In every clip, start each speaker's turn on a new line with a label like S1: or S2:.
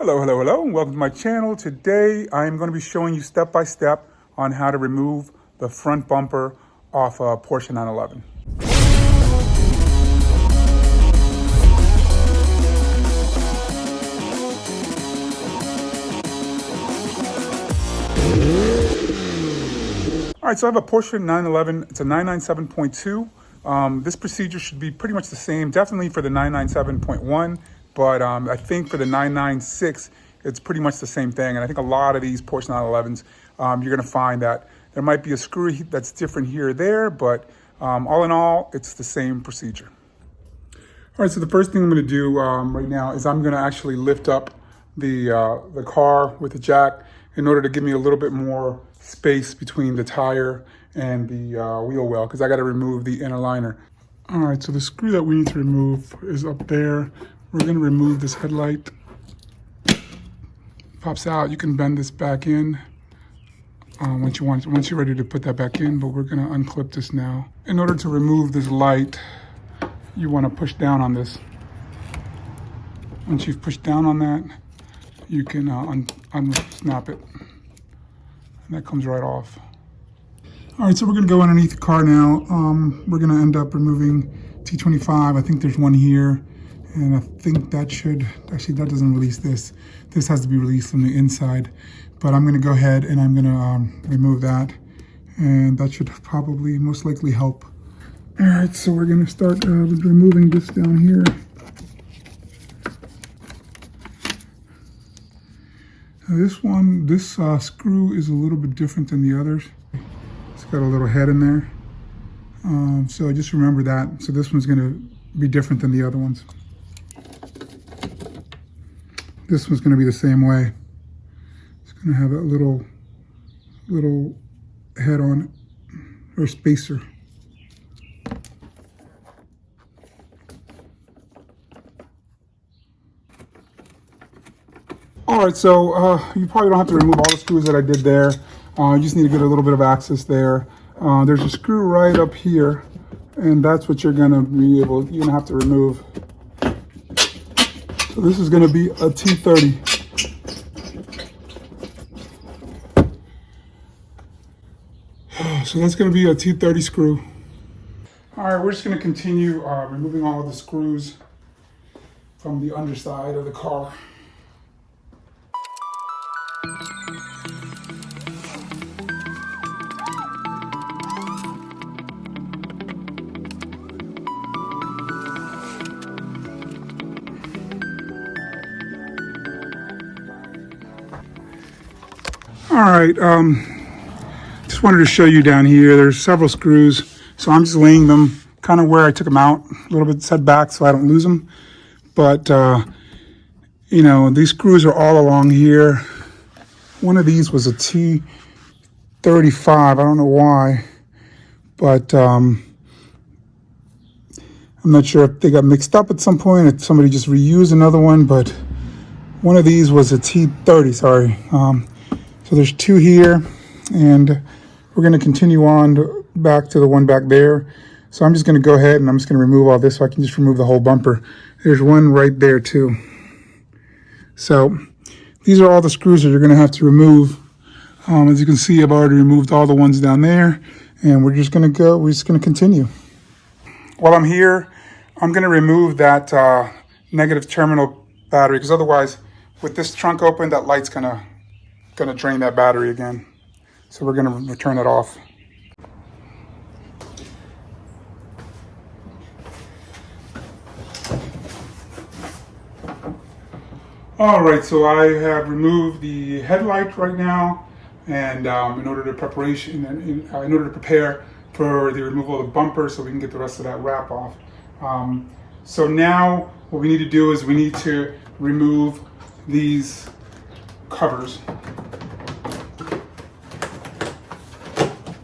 S1: Hello, and welcome to my channel. Today, I'm going to be showing you step by step on how to remove the front bumper off a Porsche 911. All right, so I have a Porsche 911. It's a 997.2. This procedure should be pretty much the same, definitely for the 997.1, but I think for the 996, it's pretty much the same thing. And I think a lot of these Porsche 911s, you're gonna find that there might be a screw that's different here or there, but all in all, it's the same procedure. All right, so the first thing I'm gonna do right now is I'm gonna actually lift up the car with the jack in order to give me a little bit more space between the tire and the wheel well, because I got to remove the inner liner. All right, so the screw that we need to remove is up there. We're going to remove this headlight. Pops out. You can bend this back in once you're ready to put that back in, but we're going to unclip this now. In order to remove this light, you want to push down on this. Once you've pushed down on that, you can unsnap it. And that comes right off. All right, so we're gonna go underneath the car now. We're gonna end up removing T25. I think there's one here, and I think that should, actually that doesn't release this. This has to be released from the inside, but I'm gonna go ahead and I'm gonna remove that, and that should probably most likely help. All right, so we're gonna start with removing this down here. This screw is a little bit different than the others. It's got a little head in there. So just remember that. So this one's gonna be different than the other ones. This one's gonna be the same way. It's gonna have a little head on it, or spacer. All right, so you probably don't have to remove all the screws that I did there. You just need to get a little bit of access there. There's a screw right up here, and that's what you're gonna have to remove. So this is gonna be a T30. So that's gonna be a T30 screw. All right, we're just gonna continue removing all of the screws from the underside of the car. All right, just wanted to show you down here, there's several screws, so I'm just laying them kind of where I took them out, a little bit set back so I don't lose them. But, you know, these screws are all along here. One of these was a T35, I don't know why, but I'm not sure if they got mixed up at some point, if somebody just reused another one, but one of these was a T30, sorry. So there's two here, and we're going to continue on back to the one back there. So I'm just going to go ahead and I'm just going to remove all this so I can just remove the whole bumper. There's one right there too. So these are all the screws that you're going to have to remove. As you can see, I've already removed all the ones down there, and we're just going to continue. While I'm here, I'm going to remove that negative terminal battery, because otherwise with this trunk open, that light's gonna drain that battery again. So we're gonna return it off. All right, so I have removed the headlight right now, and in order to prepare for the removal of the bumper, so we can get the rest of that wrap off. So now what we need to do is we need to remove these covers.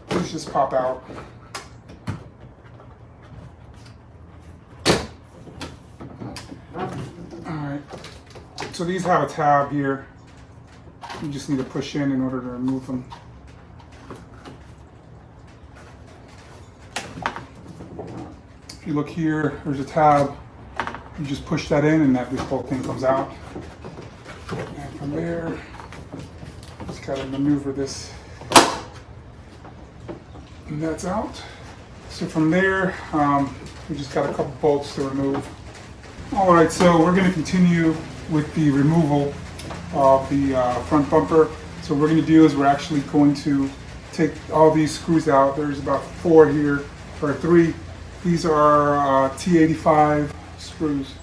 S1: These just pop out. Alright, so these have a tab here. You just need to push in order to remove them. If you look here, there's a tab. You just push that in and this whole thing comes out. from there, just gotta maneuver this nuts out. So from there, we just got a couple bolts to remove. All right, so we're gonna continue with the removal of the front bumper. So what we're gonna do is we're actually going to take all these screws out. There's about 4 here, or 3. These are T85 screws.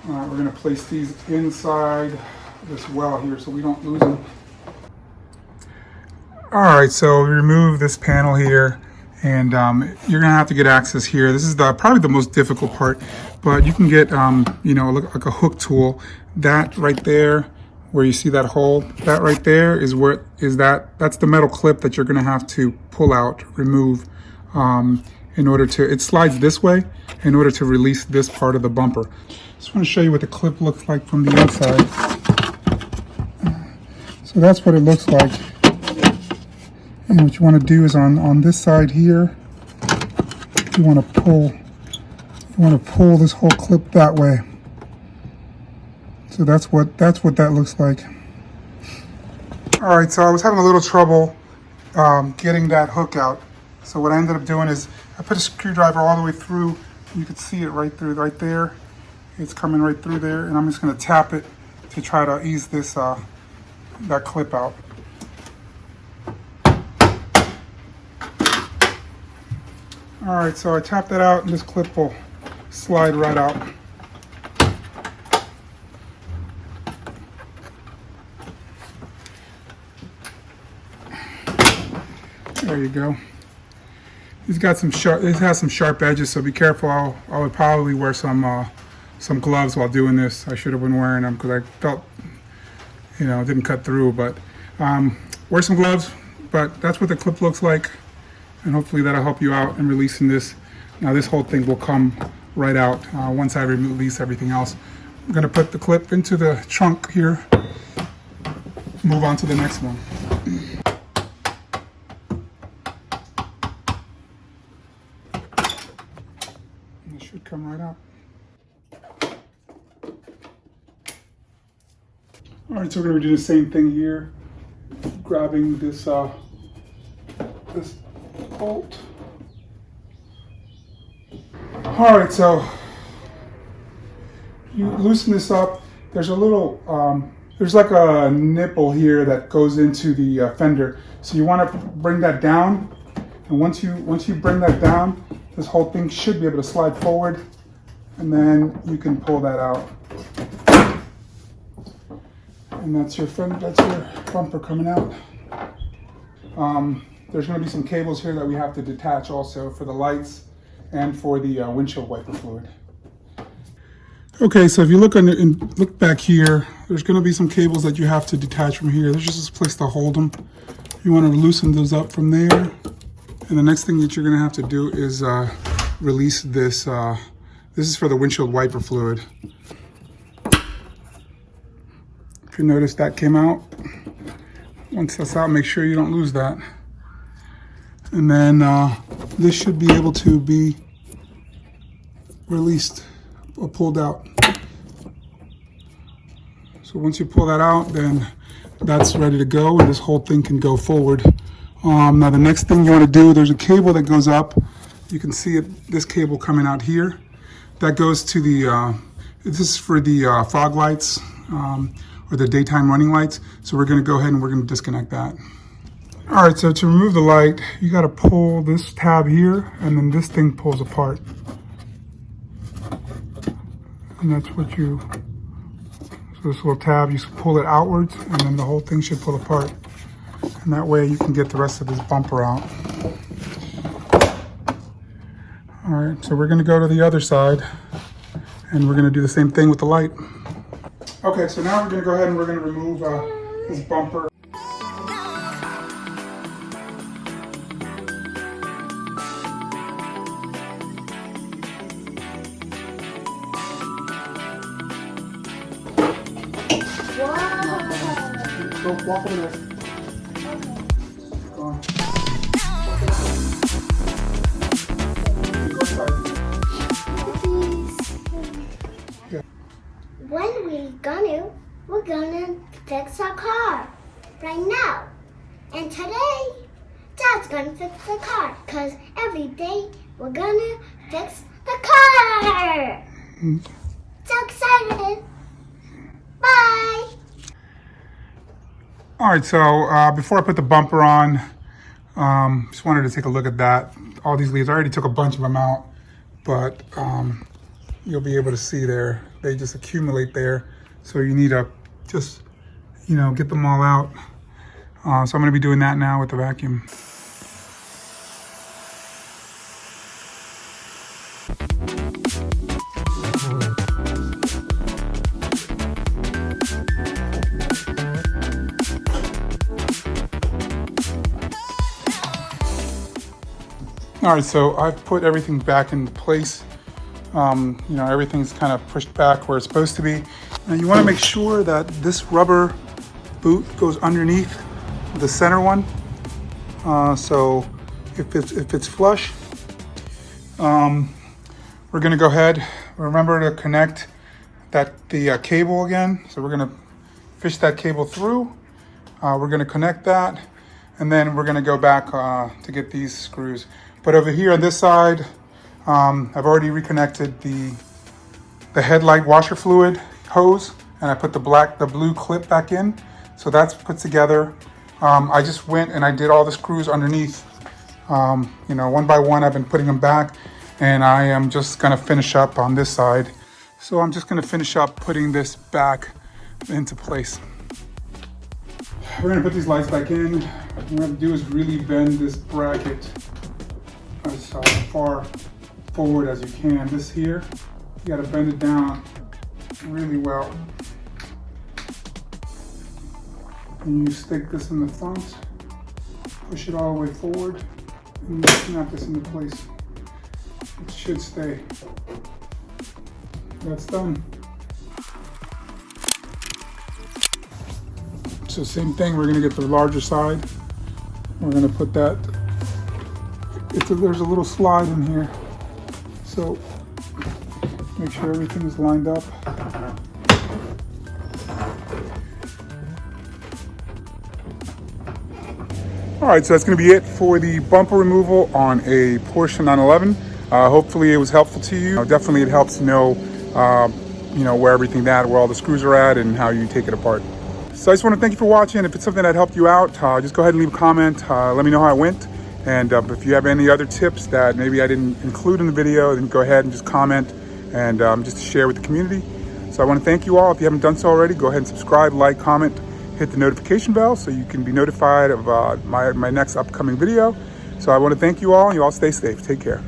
S1: We're going to place these inside this well here so we don't lose them. All right, so we remove this panel here, and you're going to have to get access here. This is probably the most difficult part, but you can get you know, like a hook tool. That right there, where you see that hole, that right there is that's the metal clip that you're going to have to pull out, remove, in order to, it slides this way in order to release this part of the bumper. Just want to show you what the clip looks like from the inside. So that's what it looks like. And what you want to do is on this side here, you want to pull this whole clip that way. So that's what that looks like. All right, so I was having a little trouble getting that hook out. So what I ended up doing is I put a screwdriver all the way through. You can see it right there. It's coming right through there, and I'm just going to tap it to try to ease this that clip out. All right, so I tap that out, and this clip will slide right out. There you go. It's got some sharp. It has some sharp edges, so be careful. I would probably wear some gloves while doing this. I should have been wearing them because I felt, you know, it didn't cut through. But wear some gloves. But that's what the clip looks like, and hopefully that'll help you out in releasing this. Now this whole thing will come right out once I release everything else. I'm going to put the clip into the trunk here. Move on to the next one. And it should come right out. All right, so we're going to do the same thing here, grabbing this this bolt. All right, so you loosen this up. There's a little, there's like a nipple here that goes into the fender. So you want to bring that down, and once you bring that down, this whole thing should be able to slide forward, and then you can pull that out. And that's your bumper coming out. There's going to be some cables here that we have to detach also for the lights and for the windshield wiper fluid. Okay, so if you look look back here, there's going to be some cables that you have to detach from here. There's just this place to hold them. You want to loosen those up from there. And the next thing that you're going to have to do is release this. This is for the windshield wiper fluid. If you notice, that came out. Once that's out, make sure you don't lose that. And then this should be able to be released or pulled out. So once you pull that out, then that's ready to go, and this whole thing can go forward. Now the next thing you want to do, there's a cable that goes up. You can see it, this cable coming out here. That goes to the, this is for the fog lights, or the daytime running lights. So we're going to go ahead and we're going to disconnect that. All right, so to remove the light, you got to pull this tab here, and then this thing pulls apart. And that's what so this little tab, you pull it outwards, and then the whole thing should pull apart. And that way you can get the rest of this bumper out. All right, so we're going to go to the other side, and we're going to do the same thing with the light. Okay, so now we're going to go ahead and we're going to remove this bumper. Wow. Go walk over there. side. Yeah.
S2: When we're gonna fix our car right now. And today, Dad's gonna fix the car, cause every day we're gonna fix the car. So excited. Bye.
S1: All right, so before I put the bumper on, just wanted to take a look at that. All these leaves, I already took a bunch of them out, but you'll be able to see there, they just accumulate there. So you need to just, get them all out. So I'm gonna be doing that now with the vacuum. All right, so I've put everything back into place. Everything's kind of pushed back where it's supposed to be. And you want to make sure that this rubber boot goes underneath the center one. So if it's flush, we're gonna go ahead. Remember to connect the cable again. So we're gonna fish that cable through. We're gonna connect that, and then we're gonna go back to get these screws. But over here on this side, I've already reconnected the headlight washer fluid hose, and I put the blue clip back in. So that's put together. I just went and I did all the screws underneath. One by one, I've been putting them back, and I am just gonna finish up on this side. So I'm just gonna finish up putting this back into place. We're gonna put these lights back in. What we're gonna do is really bend this bracket as far forward as you can. This here, you gotta bend it down really well. And you stick this in the front, push it all the way forward, and you snap this into place. It should stay. That's done. So same thing, we're gonna get the larger side. We're gonna put that, there's a little slide in here. So make sure everything is lined up. All right, so that's gonna be it for the bumper removal on a Porsche 911. Hopefully it was helpful to you. Definitely it helps to know, where everything where all the screws are at and how you take it apart. So I just want to thank you for watching. If it's something that helped you out, just go ahead and leave a comment. Let me know how it went. And if you have any other tips that maybe I didn't include in the video, then go ahead and just comment and just to share with the community. So I want to thank you all. If you haven't done so already, go ahead and subscribe, like, comment, hit the notification bell so you can be notified of my next upcoming video. So I want to thank you all, and you all stay safe. Take care.